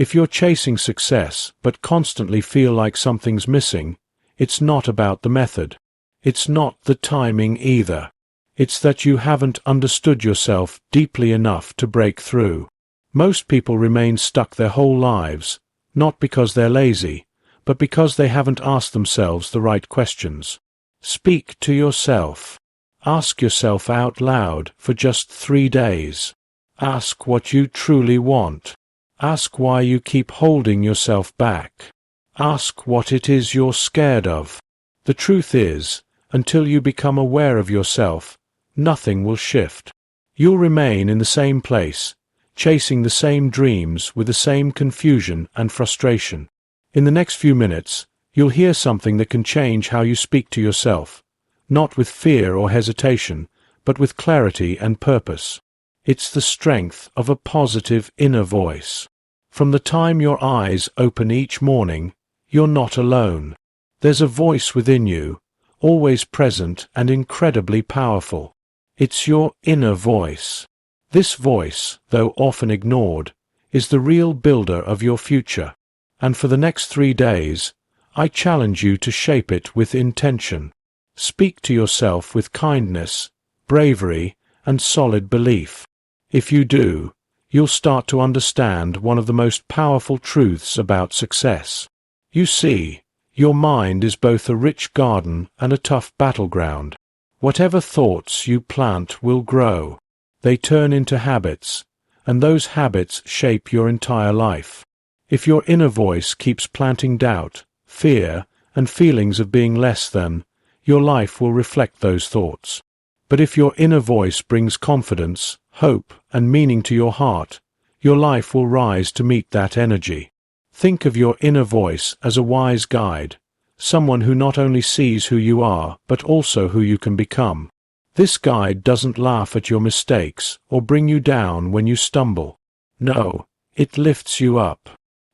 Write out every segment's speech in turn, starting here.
If you're chasing success but constantly feel like something's missing, it's not about the method. It's not the timing either. It's that you haven't understood yourself deeply enough to break through. Most people remain stuck their whole lives, not because they're lazy, but because they haven't asked themselves the right questions. Speak to yourself. Ask yourself out loud for just 3 days. Ask what you truly want. Ask why you keep holding yourself back. Ask what it is you're scared of. The truth is, until you become aware of yourself, nothing will shift. You'll remain in the same place, chasing the same dreams with the same confusion and frustration. In the next few minutes, you'll hear something that can change how you speak to yourself, not with fear or hesitation, but with clarity and purpose. It's the strength of a positive inner voice. From the time your eyes open each morning, you're not alone. There's a voice within you, always present and incredibly powerful. It's your inner voice. This voice, though often ignored, is the real builder of your future. And for the next 3 days, I challenge you to shape it with intention. Speak to yourself with kindness, bravery, and solid belief. If you do, you'll start to understand one of the most powerful truths about success. You see, your mind is both a rich garden and a tough battleground. Whatever thoughts you plant will grow. They turn into habits, and those habits shape your entire life. If your inner voice keeps planting doubt, fear, and feelings of being less than, your life will reflect those thoughts. But if your inner voice brings confidence, hope, and meaning to your heart, your life will rise to meet that energy. Think of your inner voice as a wise guide, someone who not only sees who you are, but also who you can become. This guide doesn't laugh at your mistakes or bring you down when you stumble. No, it lifts you up.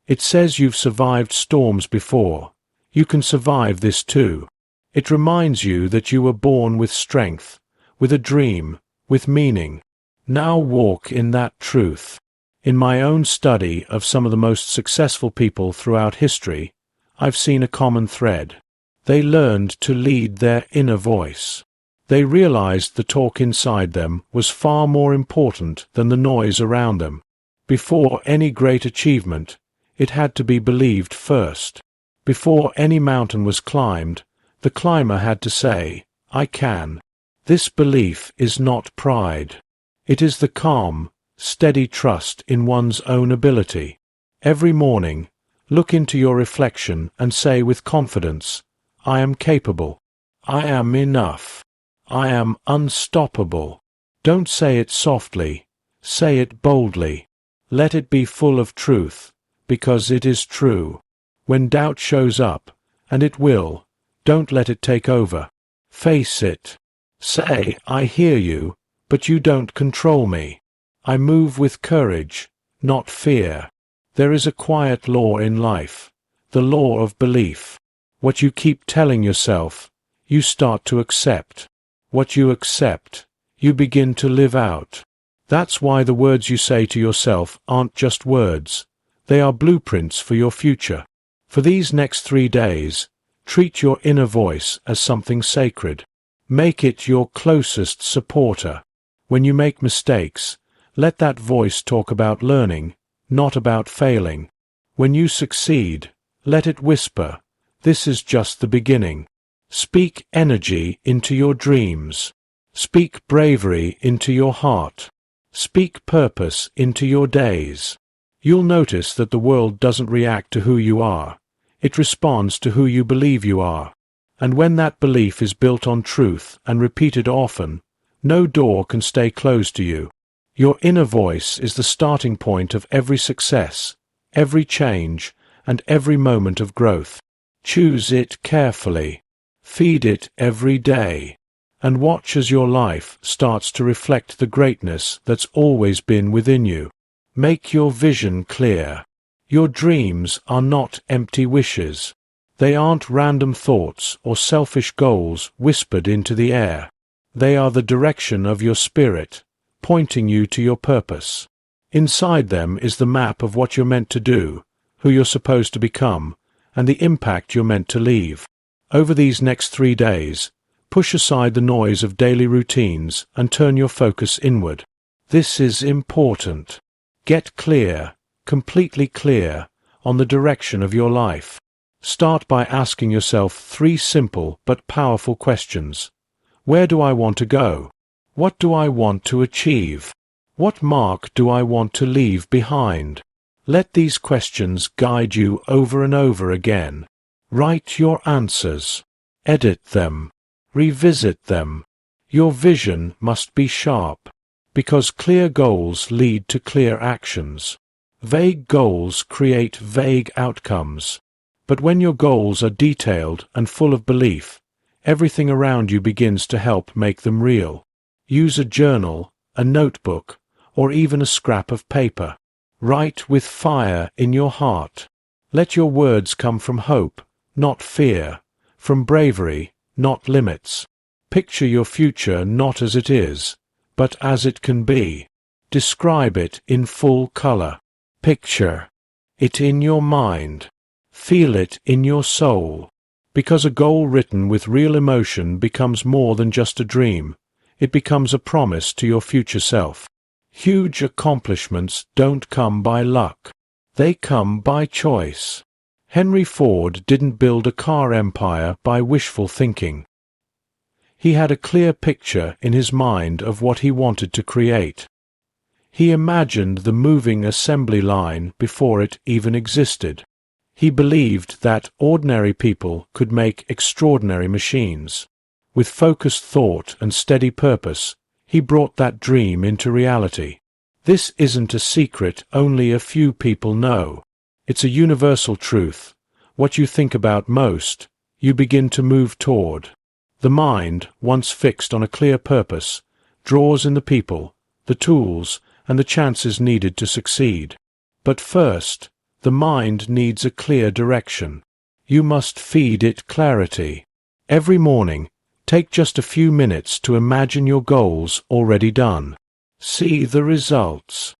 It says you've survived storms before. You can survive this too. It reminds you that you were born with strength, with a dream, with meaning. Now walk in that truth. In my own study of some of the most successful people throughout history, I've seen a common thread. They learned to lead their inner voice. They realized the talk inside them was far more important than the noise around them. Before any great achievement, it had to be believed first. Before any mountain was climbed, the climber had to say, "I can." This belief is not pride. It is the calm, steady trust in one's own ability. Every morning, look into your reflection and say with confidence, "I am capable. I am enough. I am unstoppable." Don't say it softly. Say it boldly. Let it be full of truth, because it is true. When doubt shows up, and it will, don't let it take over. Face it. Say, "I hear you, but you don't control me. I move with courage, not fear." There is a quiet law in life, the law of belief. What you keep telling yourself, you start to accept. What you accept, you begin to live out. That's why the words you say to yourself aren't just words. They are blueprints for your future. For these next 3 days, treat your inner voice as something sacred. Make it your closest supporter. When you make mistakes, let that voice talk about learning, not about failing. When you succeed, let it whisper, "This is just the beginning." Speak energy into your dreams. Speak bravery into your heart. Speak purpose into your days. You'll notice that the world doesn't react to who you are. It responds to who you believe you are. And when that belief is built on truth and repeated often, no door can stay closed to you. Your inner voice is the starting point of every success, every change, and every moment of growth. Choose it carefully. Feed it every day. And watch as your life starts to reflect the greatness that's always been within you. Make your vision clear. Your dreams are not empty wishes. They aren't random thoughts or selfish goals whispered into the air. They are the direction of your spirit, pointing you to your purpose. Inside them is the map of what you're meant to do, who you're supposed to become, and the impact you're meant to leave. Over these next 3 days, push aside the noise of daily routines and turn your focus inward. This is important. Get clear, completely clear, on the direction of your life. Start by asking yourself 3 simple but powerful questions. Where do I want to go? What do I want to achieve? What mark do I want to leave behind? Let these questions guide you over and over again. Write your answers. Edit them. Revisit them. Your vision must be sharp, because clear goals lead to clear actions. Vague goals create vague outcomes. But when your goals are detailed and full of belief, everything around you begins to help make them real. Use a journal, a notebook, or even a scrap of paper. Write with fire in your heart. Let your words come from hope, not fear, from bravery, not limits. Picture your future not as it is, but as it can be. Describe it in full color. Picture it in your mind. Feel it in your soul. Because a goal written with real emotion becomes more than just a dream. It becomes a promise to your future self. Huge accomplishments don't come by luck. They come by choice. Henry Ford didn't build a car empire by wishful thinking. He had a clear picture in his mind of what he wanted to create. He imagined the moving assembly line before it even existed. He believed that ordinary people could make extraordinary machines. With focused thought and steady purpose, he brought that dream into reality. This isn't a secret only a few people know. It's a universal truth. What you think about most, you begin to move toward. The mind, once fixed on a clear purpose, draws in the people, the tools, and the chances needed to succeed. But first, the mind needs a clear direction. You must feed it clarity. Every morning, take just a few minutes to imagine your goals already done. See the results.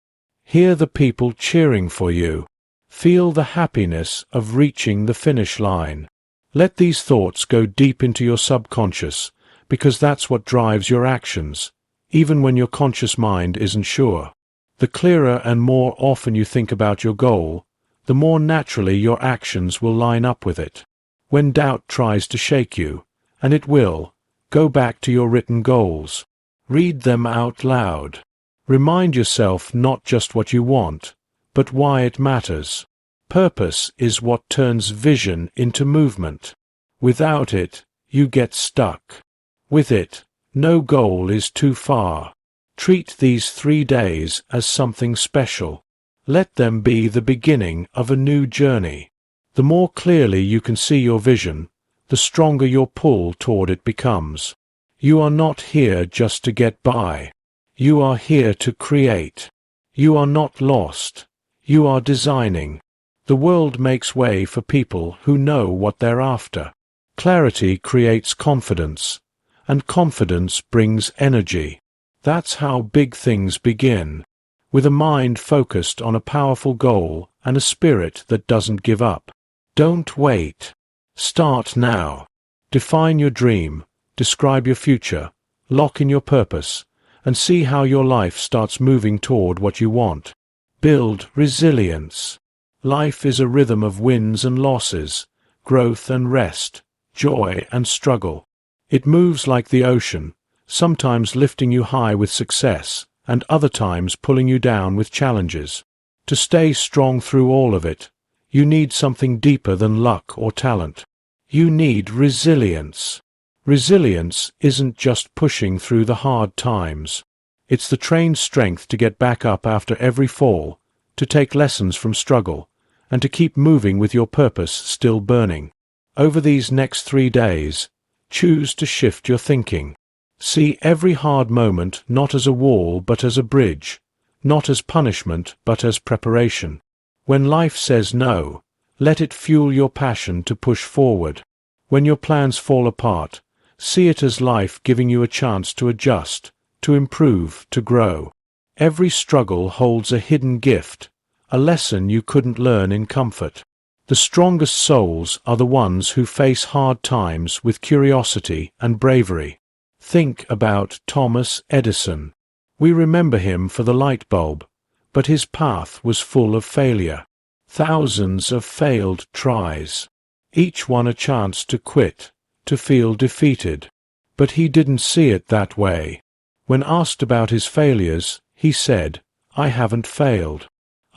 Hear the people cheering for you. Feel the happiness of reaching the finish line. Let these thoughts go deep into your subconscious, because that's what drives your actions, even when your conscious mind isn't sure. The clearer and more often you think about your goal, the more naturally your actions will line up with it. When doubt tries to shake you, and it will, go back to your written goals. Read them out loud. Remind yourself not just what you want, but why it matters. Purpose is what turns vision into movement. Without it, you get stuck. With it, no goal is too far. Treat these 3 days as something special. Let them be the beginning of a new journey. The more clearly you can see your vision, the stronger your pull toward it becomes. You are not here just to get by. You are here to create. You are not lost. You are designing. The world makes way for people who know what they're after. Clarity creates confidence, and confidence brings energy. That's how big things begin, with a mind focused on a powerful goal and a spirit that doesn't give up. Don't wait. Start now. Define your dream, describe your future, lock in your purpose, and see how your life starts moving toward what you want. Build resilience. Life is a rhythm of wins and losses, growth and rest, joy and struggle. It moves like the ocean, sometimes lifting you high with success, and other times pulling you down with challenges. To stay strong through all of it, you need something deeper than luck or talent. You need resilience. Resilience isn't just pushing through the hard times. It's the trained strength to get back up after every fall, to take lessons from struggle, and to keep moving with your purpose still burning. Over these next 3 days, choose to shift your thinking. See every hard moment not as a wall but as a bridge, not as punishment but as preparation. When life says no, let it fuel your passion to push forward. When your plans fall apart, see it as life giving you a chance to adjust, to improve, to grow. Every struggle holds a hidden gift, a lesson you couldn't learn in comfort. The strongest souls are the ones who face hard times with curiosity and bravery. Think about Thomas Edison. We remember him for the light bulb, but his path was full of failure. Thousands of failed tries. Each one a chance to quit, to feel defeated. But he didn't see it that way. When asked about his failures, he said, "I haven't failed.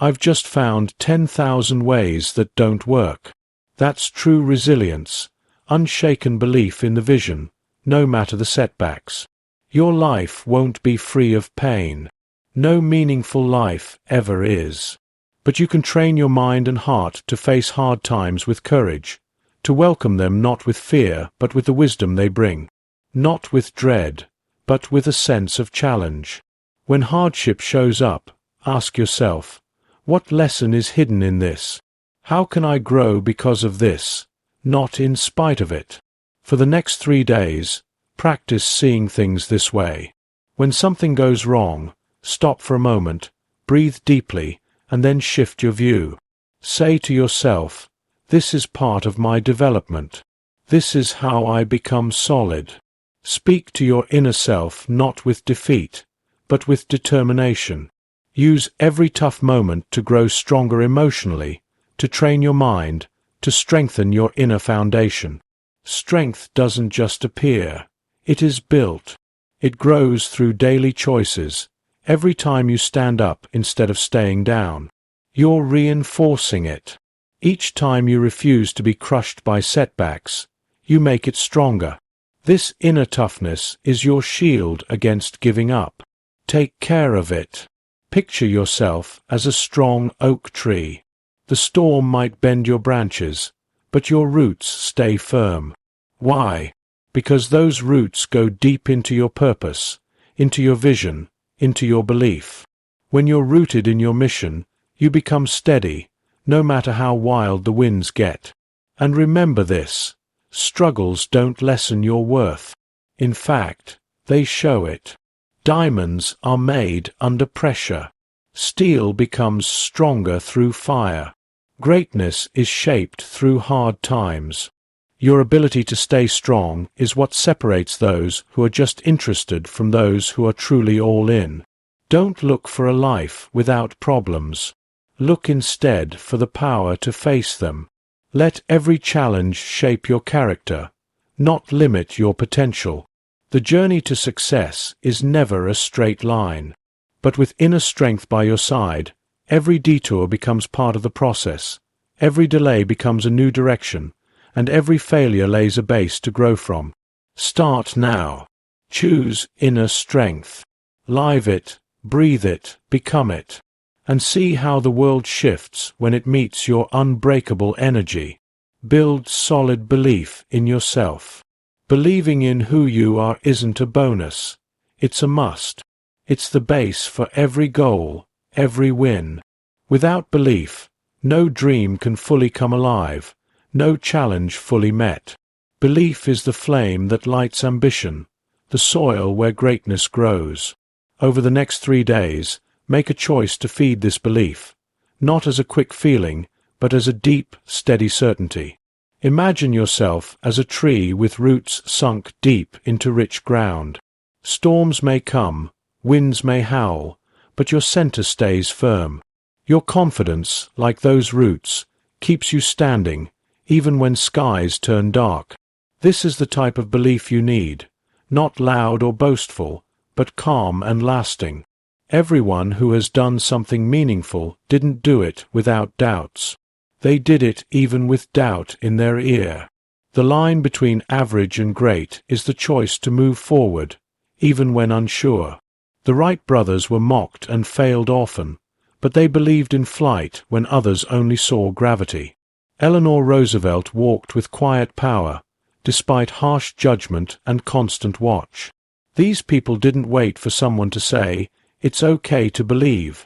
I've just found 10,000 ways that don't work." That's true resilience, unshaken belief in the vision, no matter the setbacks. Your life won't be free of pain. No meaningful life ever is. But you can train your mind and heart to face hard times with courage, to welcome them not with fear but with the wisdom they bring, not with dread, but with a sense of challenge. When hardship shows up, ask yourself, what lesson is hidden in this? How can I grow because of this, not in spite of it? For the next 3 days, practice seeing things this way. When something goes wrong, stop for a moment, breathe deeply, and then shift your view. Say to yourself, "This is part of my development. This is how I become solid." Speak to your inner self not with defeat, but with determination. Use every tough moment to grow stronger emotionally, to train your mind, to strengthen your inner foundation. Strength doesn't just appear. It is built. It grows through daily choices. Every time you stand up instead of staying down, you're reinforcing it. Each time you refuse to be crushed by setbacks, you make it stronger. This inner toughness is your shield against giving up. Take care of it. Picture yourself as a strong oak tree. The storm might bend your branches, but your roots stay firm. Why? Because those roots go deep into your purpose, into your vision, into your belief. When you're rooted in your mission, you become steady, no matter how wild the winds get. And remember this, struggles don't lessen your worth. In fact, they show it. Diamonds are made under pressure. Steel becomes stronger through fire. Greatness is shaped through hard times. Your ability to stay strong is what separates those who are just interested from those who are truly all in. Don't look for a life without problems. Look instead for the power to face them. Let every challenge shape your character, not limit your potential. The journey to success is never a straight line. But with inner strength by your side, every detour becomes part of the process. Every delay becomes a new direction, and every failure lays a base to grow from. Start now. Choose inner strength. Live it, breathe it, become it. And see how the world shifts when it meets your unbreakable energy. Build solid belief in yourself. Believing in who you are isn't a bonus. It's a must. It's the base for every goal, every win. Without belief, no dream can fully come alive, no challenge fully met. Belief is the flame that lights ambition, the soil where greatness grows. Over the next 3 days, make a choice to feed this belief, not as a quick feeling, but as a deep, steady certainty. Imagine yourself as a tree with roots sunk deep into rich ground. Storms may come, winds may howl, but your center stays firm. Your confidence, like those roots, keeps you standing, even when skies turn dark. This is the type of belief you need, not loud or boastful, but calm and lasting. Everyone who has done something meaningful didn't do it without doubts. They did it even with doubt in their ear. The line between average and great is the choice to move forward, even when unsure. The Wright brothers were mocked and failed often, but they believed in flight when others only saw gravity. Eleanor Roosevelt walked with quiet power, despite harsh judgment and constant watch. These people didn't wait for someone to say, "It's okay to believe."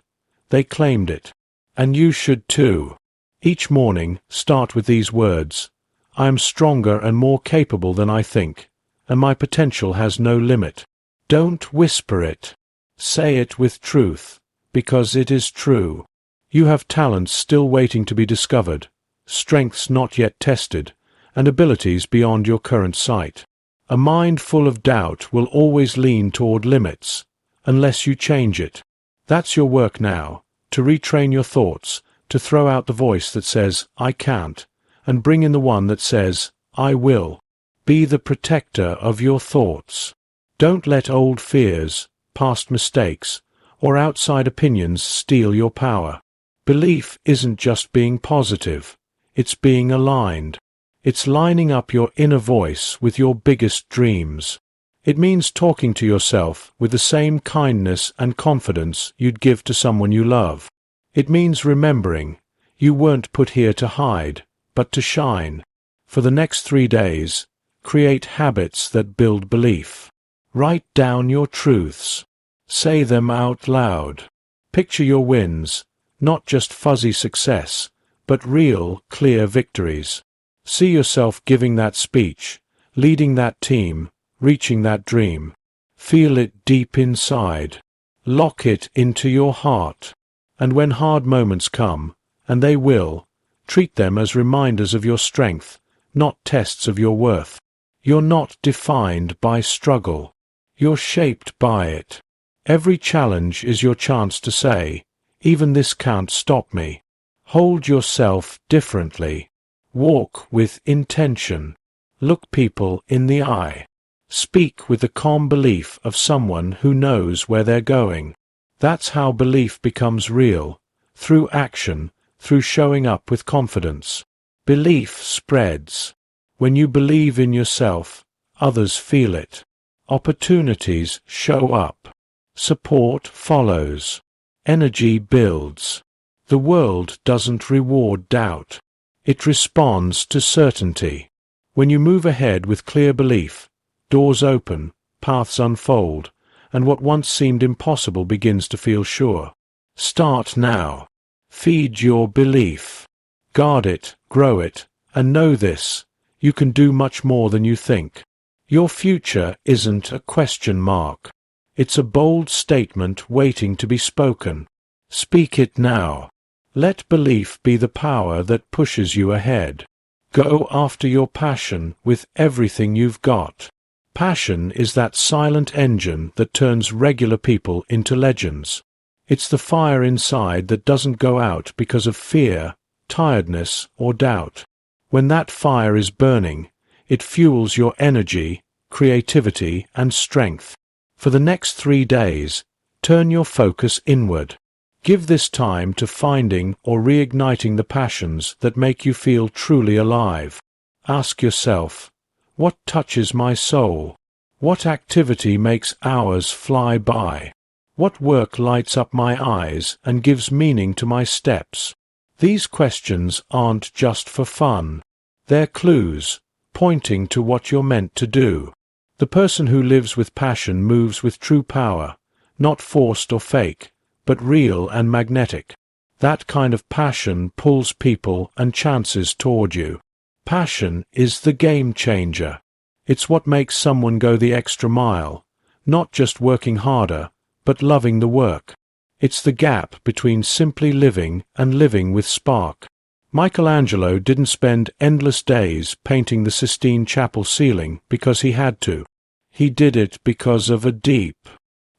They claimed it. And you should too. Each morning, start with these words, "I am stronger and more capable than I think, and my potential has no limit." Don't whisper it. Say it with truth, because it is true. You have talents still waiting to be discovered, strengths not yet tested, and abilities beyond your current sight. A mind full of doubt will always lean toward limits, unless you change it. That's your work now, to retrain your thoughts, to throw out the voice that says, I can't, and bring in the one that says, I will. Be the protector of your thoughts. Don't let old fears, past mistakes, or outside opinions steal your power. Belief isn't just being positive, it's being aligned. It's lining up your inner voice with your biggest dreams. It means talking to yourself with the same kindness and confidence you'd give to someone you love. It means remembering, you weren't put here to hide, but to shine. For the next 3 days, create habits that build belief. Write down your truths. Say them out loud. Picture your wins, not just fuzzy success, but real, clear victories. See yourself giving that speech, leading that team, reaching that dream. Feel it deep inside. Lock it into your heart. And when hard moments come, and they will, treat them as reminders of your strength, not tests of your worth. You're not defined by struggle. You're shaped by it. Every challenge is your chance to say, even this can't stop me. Hold yourself differently. Walk with intention. Look people in the eye. Speak with the calm belief of someone who knows where they're going. That's how belief becomes real, through action, through showing up with confidence. Belief spreads. When you believe in yourself, others feel it. Opportunities show up. Support follows. Energy builds. The world doesn't reward doubt. It responds to certainty. When you move ahead with clear belief, doors open, paths unfold, and what once seemed impossible begins to feel sure. Start now. Feed your belief. Guard it, grow it, and know this: you can do much more than you think. Your future isn't a question mark. It's a bold statement waiting to be spoken. Speak it now. Let belief be the power that pushes you ahead. Go after your passion with everything you've got. Passion is that silent engine that turns regular people into legends. It's the fire inside that doesn't go out because of fear, tiredness, or doubt. When that fire is burning, it fuels your energy, creativity, and strength. For the next 3 days, turn your focus inward. Give this time to finding or reigniting the passions that make you feel truly alive. Ask yourself, what touches my soul? What activity makes hours fly by? What work lights up my eyes and gives meaning to my steps? These questions aren't just for fun. They're clues, pointing to what you're meant to do. The person who lives with passion moves with true power, not forced or fake, but real and magnetic. That kind of passion pulls people and chances toward you. Passion is the game changer. It's what makes someone go the extra mile, not just working harder, but loving the work. It's the gap between simply living and living with spark. Michelangelo didn't spend endless days painting the Sistine Chapel ceiling because he had to. He did it because of a deep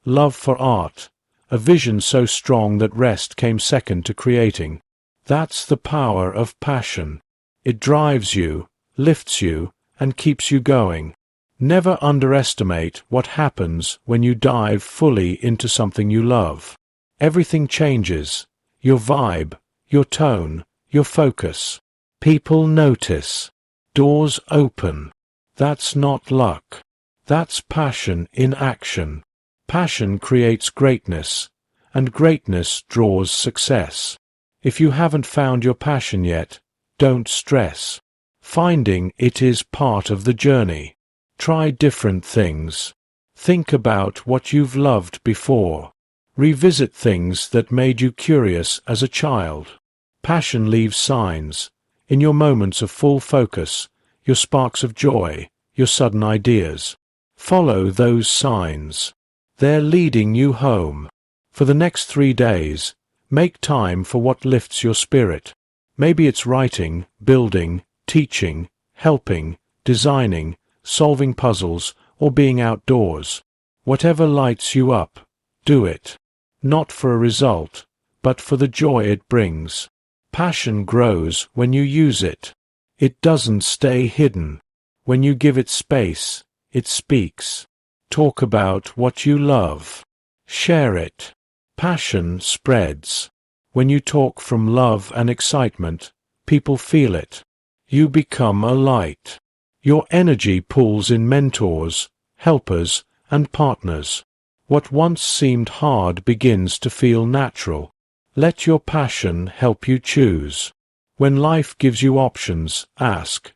love for art, a vision so strong that rest came second to creating. That's the power of passion. It drives you, lifts you, and keeps you going. Never underestimate what happens when you dive fully into something you love. Everything changes. Your vibe, your tone, your focus. People notice. Doors open. That's not luck. That's passion in action. Passion creates greatness, and greatness draws success. If you haven't found your passion yet, don't stress. Finding it is part of the journey. Try different things. Think about what you've loved before. Revisit things that made you curious as a child. Passion leaves signs. In your moments of full focus, your sparks of joy, your sudden ideas. Follow those signs. They're leading you home. For the next 3 days, make time for what lifts your spirit. Maybe it's writing, building, teaching, helping, designing, solving puzzles, or being outdoors. Whatever lights you up, do it. Not for a result, but for the joy it brings. Passion grows when you use it. It doesn't stay hidden. When you give it space, it speaks. Talk about what you love. Share it. Passion spreads. When you talk from love and excitement, people feel it. You become a light. Your energy pulls in mentors, helpers, and partners. What once seemed hard begins to feel natural. Let your passion help you choose. When life gives you options, ask,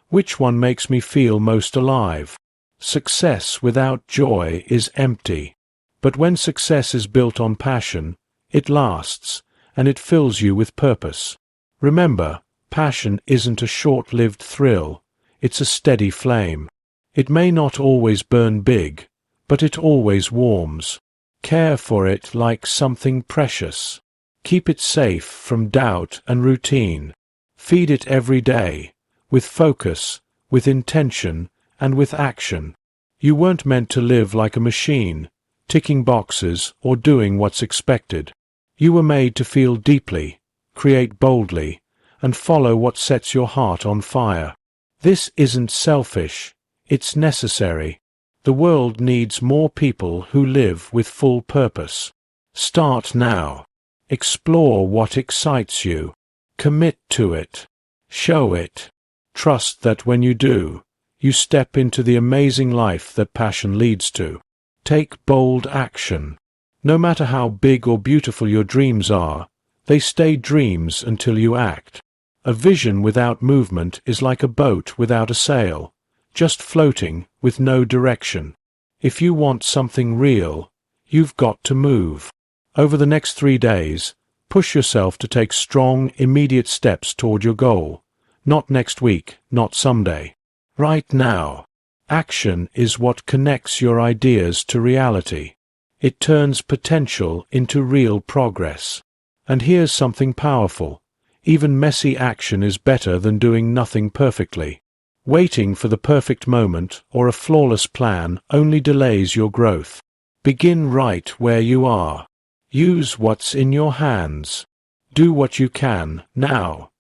which one makes me feel most alive? Success without joy is empty. But when success is built on passion, it lasts, and it fills you with purpose. Remember, passion isn't a short-lived thrill, it's a steady flame. It may not always burn big, but it always warms. Care for it like something precious. Keep it safe from doubt and routine. Feed it every day, with focus, with intention, and with action. You weren't meant to live like a machine, ticking boxes or doing what's expected. You were made to feel deeply, create boldly, and follow what sets your heart on fire. This isn't selfish, it's necessary. The world needs more people who live with full purpose. Start now. Explore what excites you. Commit to it. Show it. Trust that when you do, you step into the amazing life that passion leads to. Take bold action. No matter how big or beautiful your dreams are, they stay dreams until you act. A vision without movement is like a boat without a sail, just floating with no direction. If you want something real, you've got to move. Over the next 3 days, push yourself to take strong, immediate steps toward your goal. Not next week, not someday. Right now. Action is what connects your ideas to reality. It turns potential into real progress. And here's something powerful. Even messy action is better than doing nothing perfectly. Waiting for the perfect moment or a flawless plan only delays your growth. Begin right where you are. Use what's in your hands. Do what you can, now.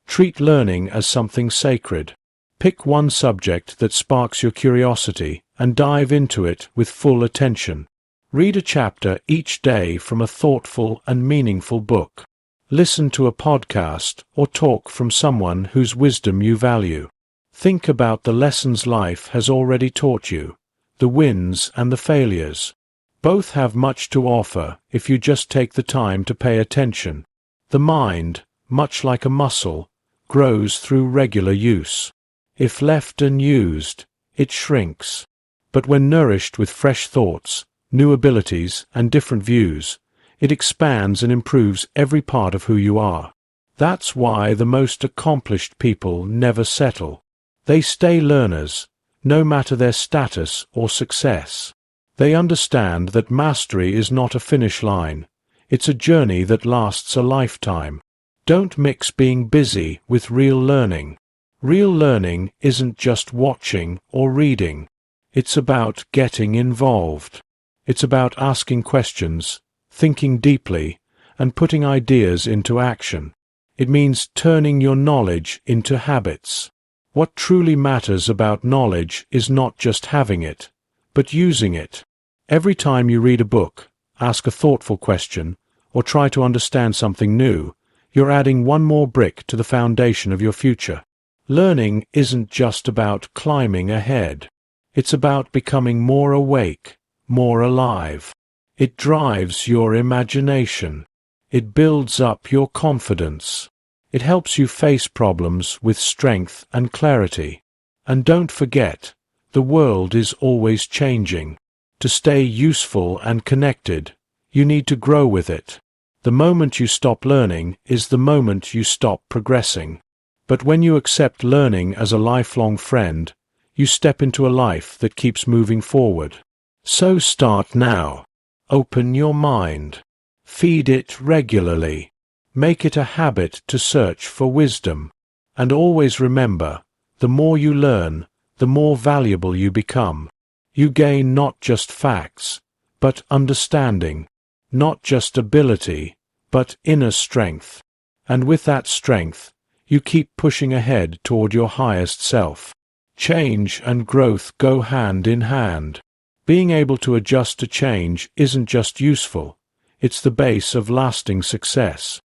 Treat learning as something sacred. Pick one subject that sparks your curiosity and dive into it with full attention. Read a chapter each day from a thoughtful and meaningful book. Listen to a podcast or talk from someone whose wisdom you value. Think about the lessons life has already taught you, the wins and the failures. Both have much to offer if you just take the time to pay attention. The mind, much like a muscle, grows through regular use. If left unused, it shrinks. But when nourished with fresh thoughts, new abilities, and different views, it expands and improves every part of who you are. That's why the most accomplished people never settle. They stay learners, no matter their status or success. They understand that mastery is not a finish line. It's a journey that lasts a lifetime. Don't mix being busy with real learning. Real learning isn't just watching or reading. It's about getting involved. It's about asking questions, thinking deeply, and putting ideas into action. It means turning your knowledge into habits. What truly matters about knowledge is not just having it, but using it. Every time you read a book, ask a thoughtful question, or try to understand something new, you're adding one more brick to the foundation of your future. Learning isn't just about climbing ahead. It's about becoming more awake, more alive. It drives your imagination. It builds up your confidence. It helps you face problems with strength and clarity. And don't forget, the world is always changing. To stay useful and connected, you need to grow with it. The moment you stop learning is the moment you stop progressing. But when you accept learning as a lifelong friend, you step into a life that keeps moving forward. So start now. Open your mind. Feed it regularly. Make it a habit to search for wisdom. And always remember, the more you learn, the more valuable you become. You gain not just facts, but understanding, not just ability, but inner strength. And with that strength, you keep pushing ahead toward your highest self. Change and growth go hand in hand. Being able to adjust to change isn't just useful, it's the base of lasting success.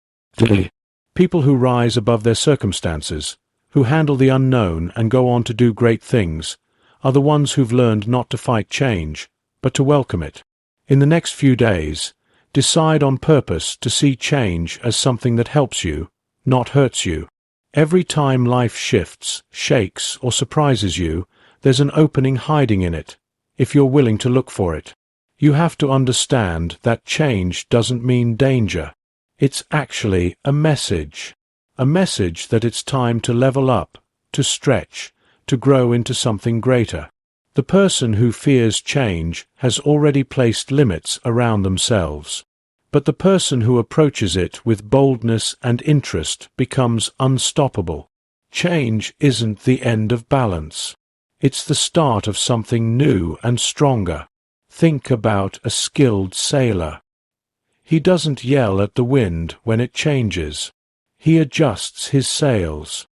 People who rise above their circumstances, who handle the unknown and go on to do great things, are the ones who've learned not to fight change, but to welcome it. In the next few days, decide on purpose to see change as something that helps you, not hurts you. Every time life shifts, shakes, or surprises you, there's an opening hiding in it, if you're willing to look for it. You have to understand that change doesn't mean danger. It's actually a message that it's time to level up, to stretch, to grow into something greater. The person who fears change has already placed limits around themselves. But the person who approaches it with boldness and interest becomes unstoppable. Change isn't the end of balance. It's the start of something new and stronger. Think about a skilled sailor. He doesn't yell at the wind when it changes. He adjusts his sails.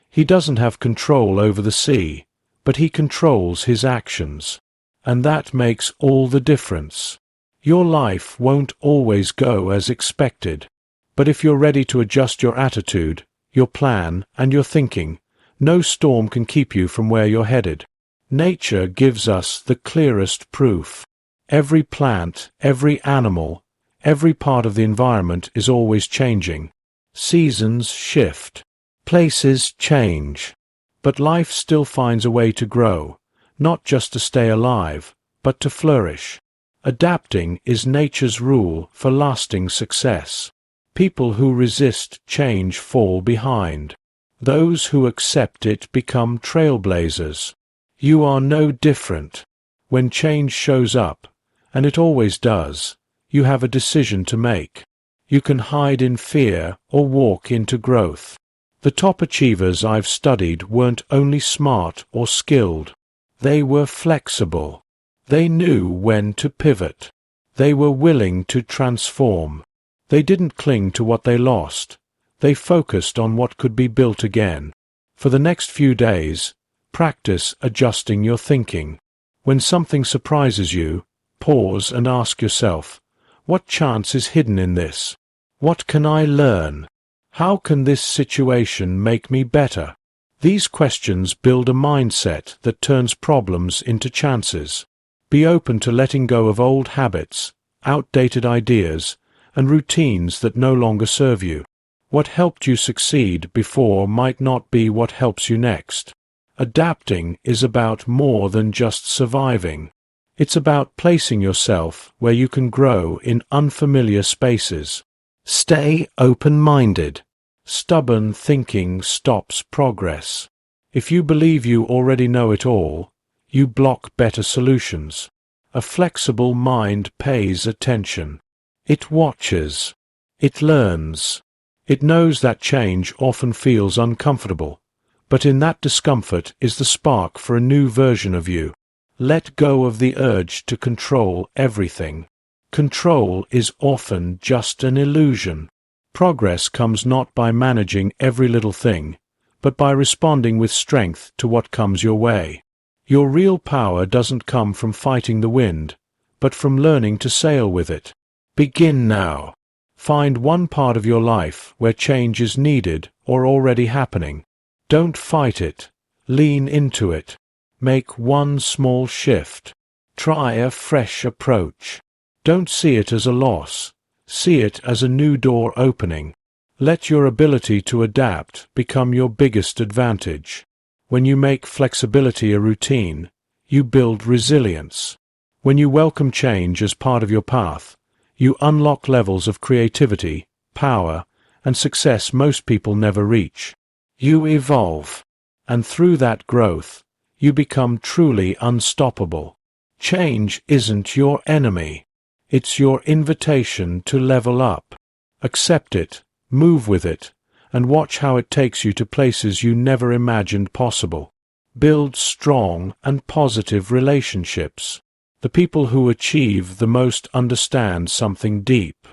He doesn't have control over the sea, but he controls his actions. And that makes all the difference. Your life won't always go as expected, but if you're ready to adjust your attitude, your plan, and your thinking, no storm can keep you from where you're headed. Nature gives us the clearest proof. Every plant, every animal, every part of the environment is always changing. Seasons shift. Places change. But life still finds a way to grow, not just to stay alive, but to flourish. Adapting is nature's rule for lasting success. People who resist change fall behind. Those who accept it become trailblazers. You are no different. When change shows up, and it always does, you have a decision to make. You can hide in fear or walk into growth. The top achievers I've studied weren't only smart or skilled. They were flexible. They knew when to pivot. They were willing to transform. They didn't cling to what they lost. They focused on what could be built again. For the next few days, practice adjusting your thinking. When something surprises you, pause and ask yourself, what chance is hidden in this? What can I learn? How can this situation make me better? These questions build a mindset that turns problems into chances. Be open to letting go of old habits, outdated ideas, and routines that no longer serve you. What helped you succeed before might not be what helps you next. Adapting is about more than just surviving. It's about placing yourself where you can grow in unfamiliar spaces. Stay open-minded. Stubborn thinking stops progress. If you believe you already know it all, you block better solutions. A flexible mind pays attention. It watches. It learns. It knows that change often feels uncomfortable, but in that discomfort is the spark for a new version of you. Let go of the urge to control everything. Control is often just an illusion. Progress comes not by managing every little thing, but by responding with strength to what comes your way. Your real power doesn't come from fighting the wind, but from learning to sail with it. Begin now. Find one part of your life where change is needed or already happening. Don't fight it. Lean into it. Make one small shift. Try a fresh approach. Don't see it as a loss. See it as a new door opening. Let your ability to adapt become your biggest advantage. When you make flexibility a routine, you build resilience. When you welcome change as part of your path, you unlock levels of creativity, power, and success most people never reach. You evolve, and through that growth, you become truly unstoppable. Change isn't your enemy. It's your invitation to level up. Accept it, move with it, and watch how it takes you to places you never imagined possible. Build strong and positive relationships. The people who achieve the most understand something deep.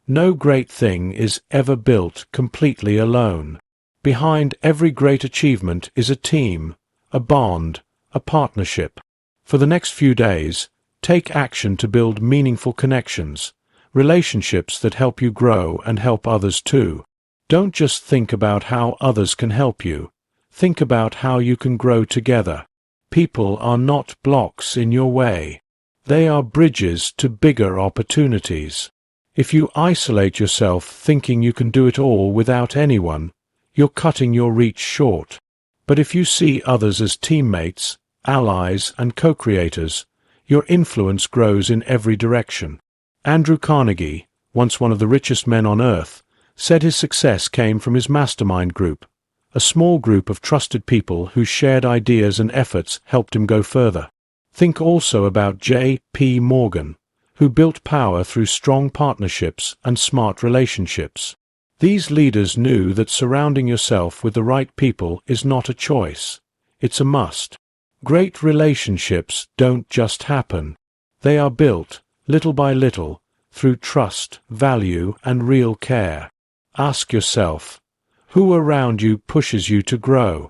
No great thing is ever built completely alone. Behind every great achievement is a team, a bond, a partnership. For the next few days, take action to build meaningful connections, relationships that help you grow and help others too. Don't just think about how others can help you. Think about how you can grow together. People are not blocks in your way. They are bridges to bigger opportunities. If you isolate yourself thinking you can do it all without anyone, you're cutting your reach short. But if you see others as teammates, allies, and co-creators, your influence grows in every direction. Andrew Carnegie, once one of the richest men on earth, said his success came from his mastermind group, a small group of trusted people whose shared ideas and efforts helped him go further. Think also about J.P. Morgan, who built power through strong partnerships and smart relationships. These leaders knew that surrounding yourself with the right people is not a choice, it's a must. Great relationships don't just happen. They are built, little by little, through trust, value, and real care. Ask yourself, who around you pushes you to grow?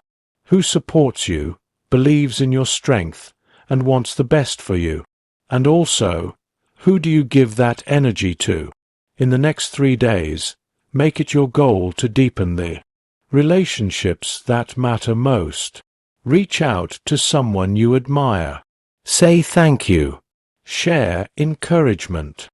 Who supports you, believes in your strength, and wants the best for you? And also, who do you give that energy to? In the next 3 days, make it your goal to deepen the relationships that matter most. Reach out to someone you admire. Say thank you. Share encouragement.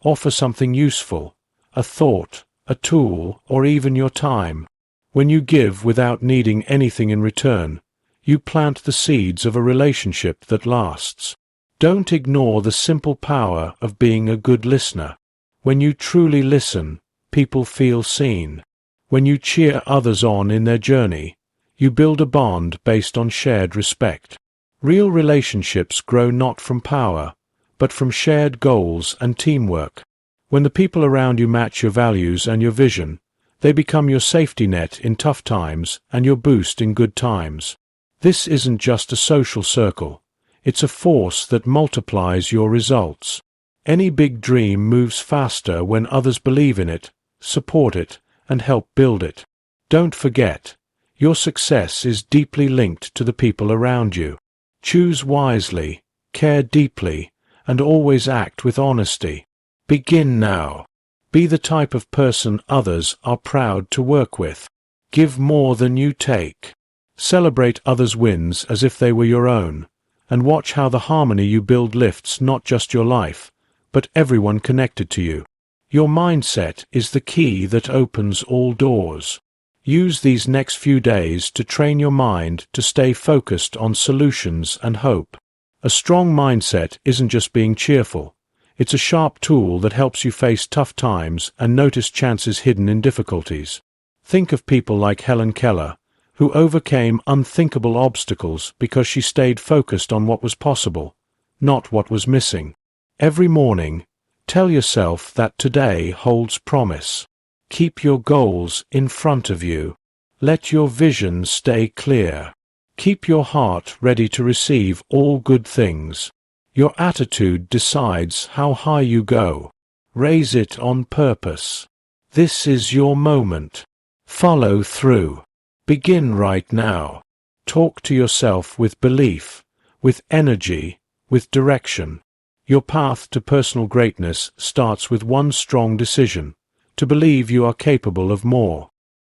Offer something useful, a thought, a tool, or even your time. When you give without needing anything in return, you plant the seeds of a relationship that lasts. Don't ignore the simple power of being a good listener. When you truly listen, people feel seen. When you cheer others on in their journey, you build a bond based on shared respect. Real relationships grow not from power, but from shared goals and teamwork. When the people around you match your values and your vision, they become your safety net in tough times and your boost in good times. This isn't just a social circle. It's a force that multiplies your results. Any big dream moves faster when others believe in it, support it, and help build it. Don't forget, your success is deeply linked to the people around you. Choose wisely, care deeply, and always act with honesty. Begin now. Be the type of person others are proud to work with. Give more than you take. Celebrate others' wins as if they were your own, and watch how the harmony you build lifts not just your life, but everyone connected to you. Your mindset is the key that opens all doors. Use these next few days to train your mind to stay focused on solutions and hope. A strong mindset isn't just being cheerful. It's a sharp tool that helps you face tough times and notice chances hidden in difficulties. Think of people like Helen Keller, who overcame unthinkable obstacles because she stayed focused on what was possible, not what was missing. Every morning, tell yourself that today holds promise. Keep your goals in front of you. Let your vision stay clear. Keep your heart ready to receive all good things. Your attitude decides how high you go. Raise it on purpose. This is your moment. Follow through. Begin right now. Talk to yourself with belief, with energy, with direction. Your path to personal greatness starts with one strong decision, to believe you are capable of more.